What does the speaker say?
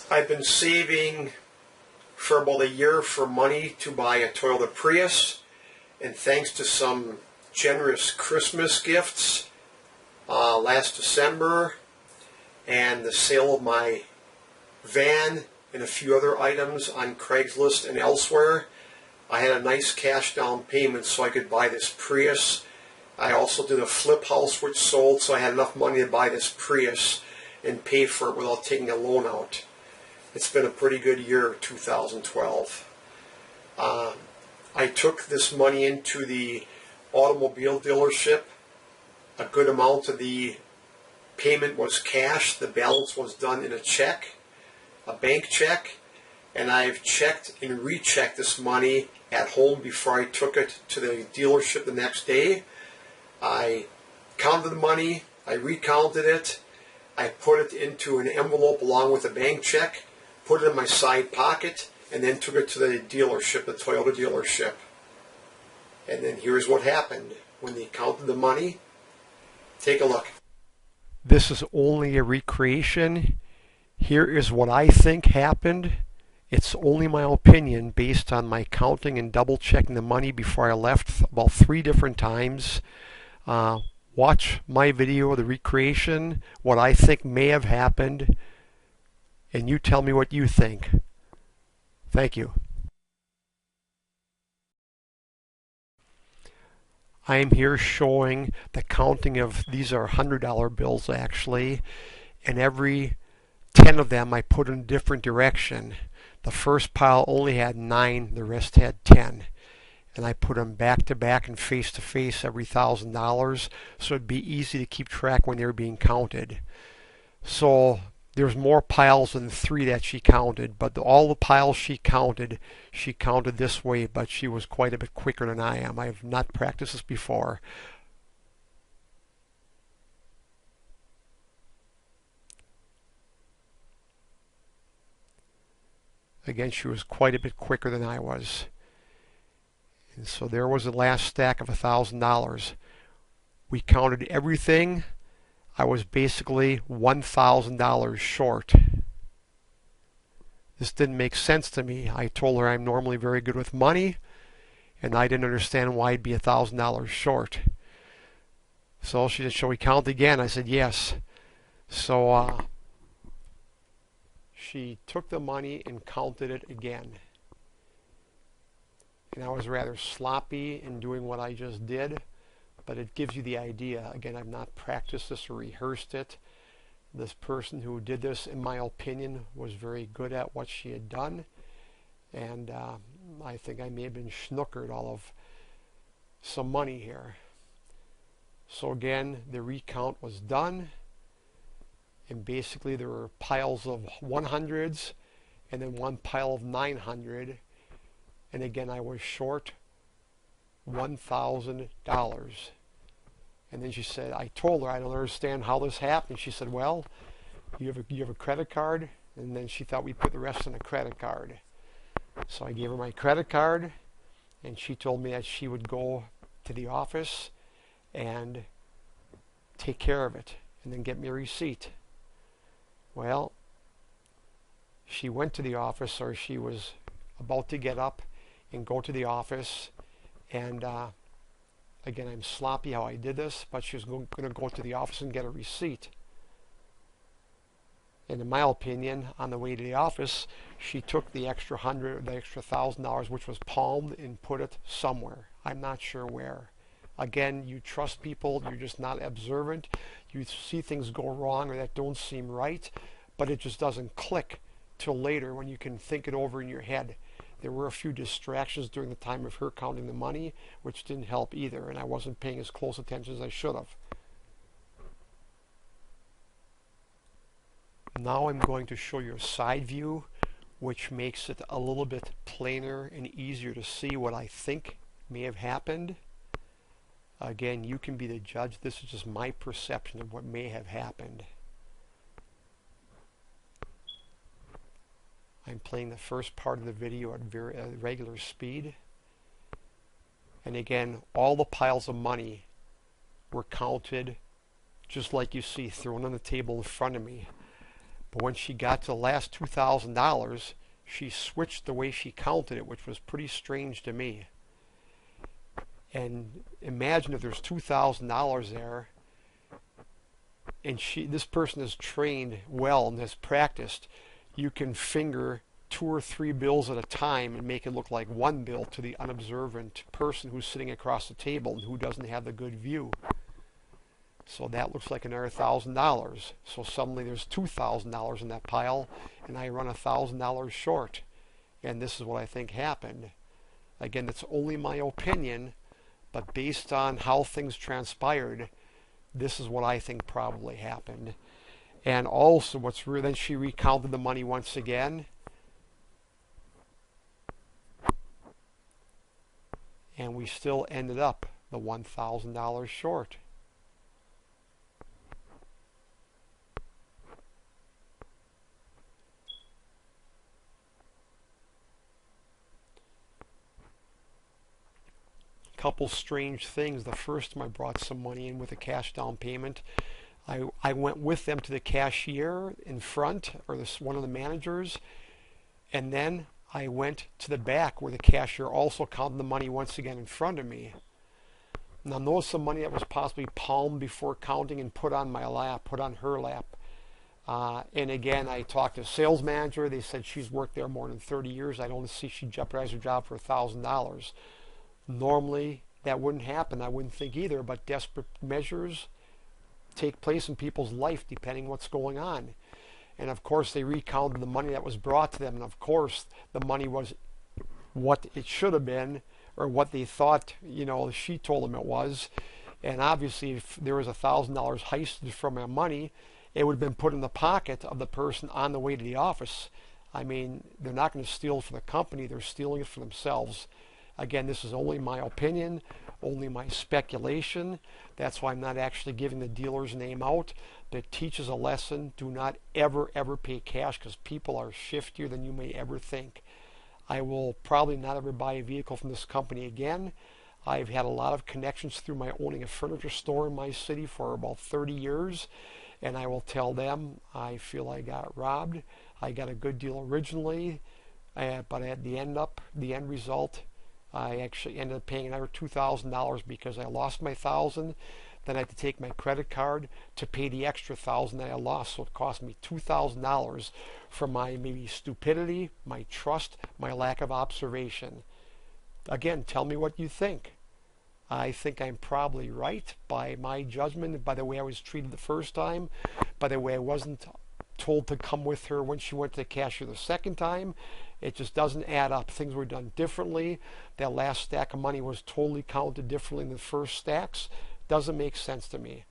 I've been saving for about a year for money to buy a Toyota Prius, and thanks to some generous Christmas gifts last December and the sale of my van and a few other items on Craigslist and elsewhere, I had a nice cash down payment so I could buy this Prius. I also did a flip house which sold, so I had enough money to buy this Prius and pay for it without taking a loan out. It's been a pretty good year, 2012. I took this money into the automobile dealership. A good amount of the payment was cash. The balance was done in a check, a bank check, and I've checked and rechecked this money at home before I took it to the dealership the next day. I counted the money, I recounted it, I put it into an envelope along with a bank check, put it in my side pocket, and then took it to the dealership, the Toyota dealership. And then here's what happened when they counted the money. Take a look. This is only a recreation. Here is what I think happened. It's only my opinion based on my counting and double checking the money before I left about 3 different times. Watch my video of the recreation, what I think may have happened, and you tell me what you think. Thank you. I am here showing the counting of, these are $100 bills actually, and every 10 of them I put in a different direction. The first pile only had 9, the rest had 10. And I put them back to back and face to face every $1,000, so it'd be easy to keep track when they were being counted. So there's more piles than 3 that she counted, but all the piles she counted this way, but she was quite a bit quicker than I am. I have not practiced this before. Again, she was quite a bit quicker than I was. And so there was the last stack of $1,000. We counted everything. I was basically $1,000 short. This didn't make sense to me. I told her I'm normally very good with money, and I didn't understand why I'd be $1,000 short. So she said, "Shall we count again?" I said, "Yes." So she took the money and counted it again. And I was rather sloppy in doing what I just did, but it gives you the idea. Again, I've not practiced this or rehearsed it. This person who did this, in my opinion, was very good at what she had done, and I think I may have been snookered all of some money here. So again, the recount was done, and basically there were piles of 100s and then one pile of 900. And again, I was short $1,000. And then she said, I told her I don't understand how this happened. She said, "Well, you have a credit card?" And then she thought we'd put the rest on a credit card. So I gave her my credit card, and she told me that she would go to the office and take care of it and then get me a receipt. Well, she went to the office, or she was about to get up and go to the office, and again, I'm sloppy how I did this, but she was going to go to the office and get a receipt. And in my opinion, on the way to the office, she took the extra $1,000, which was palmed, and put it somewhere. I'm not sure where. Again, you trust people, you're just not observant. You see things go wrong or that don't seem right, but it just doesn't click till later when you can think it over in your head. There were a few distractions during the time of her counting the money, which didn't help either, and I wasn't paying as close attention as I should have. Now I'm going to show you a side view, which makes it a little bit plainer and easier to see what I think may have happened. Again, you can be the judge. This is just my perception of what may have happened. I'm playing the first part of the video at regular speed. And again, all the piles of money were counted just like you see thrown on the table in front of me. But when she got to the last $2,000, she switched the way she counted it, which was pretty strange to me. And imagine if there's $2,000 there, and this person is trained well and has practiced. You can finger 2 or 3 bills at a time and make it look like one bill to the unobservant person who's sitting across the table and who doesn't have the good view. So that looks like another $1,000. So suddenly there's $2,000 in that pile, and I run $1,000 short. And this is what I think happened. Again, it's only my opinion, but based on how things transpired, this is what I think probably happened. And also what's weird, then she recounted the money once again. And we still ended up the $1,000 short. Couple strange things. The first time I brought some money in with a cash down payment, I went with them to the cashier in front, or one of the managers, and then I went to the back where the cashier also counted the money once again in front of me. Now notice the money that was possibly palmed before counting and put on my lap, put on her lap. And again, I talked to a sales manager. They said she's worked there more than 30 years. I don't see she jeopardized her job for $1,000. Normally, that wouldn't happen. I wouldn't think either, but desperate measures take place in people's life depending what's going on. And of course, they recounted the money that was brought to them, and of course, the money was what it should have been, or what they thought, she told them it was. And obviously, if there was $1,000 heisted from my money, it would have been put in the pocket of the person on the way to the office. I mean, they're not going to steal it for the company, they're stealing it for themselves. Again, this is only my opinion, only my speculation. That's why I'm not actually giving the dealer's name out. But it teaches a lesson. Do not ever, ever pay cash, because people are shiftier than you may ever think. I will probably not ever buy a vehicle from this company again. I've had a lot of connections through my owning a furniture store in my city for about 30 years. And I will tell them I feel I got robbed. I got a good deal originally, but at the end result, I actually ended up paying another $2,000 because I lost my $1,000. Then I had to take my credit card to pay the extra $1,000 that I lost. So it cost me $2,000 for my maybe stupidity, my trust, my lack of observation. Again, tell me what you think. I think I'm probably right by my judgment, by the way I was treated the first time, by the way I wasn't told to come with her when she went to the cashier the second time. It just doesn't add up. Things were done differently. That last stack of money was totally counted differently than the first stacks. Doesn't make sense to me.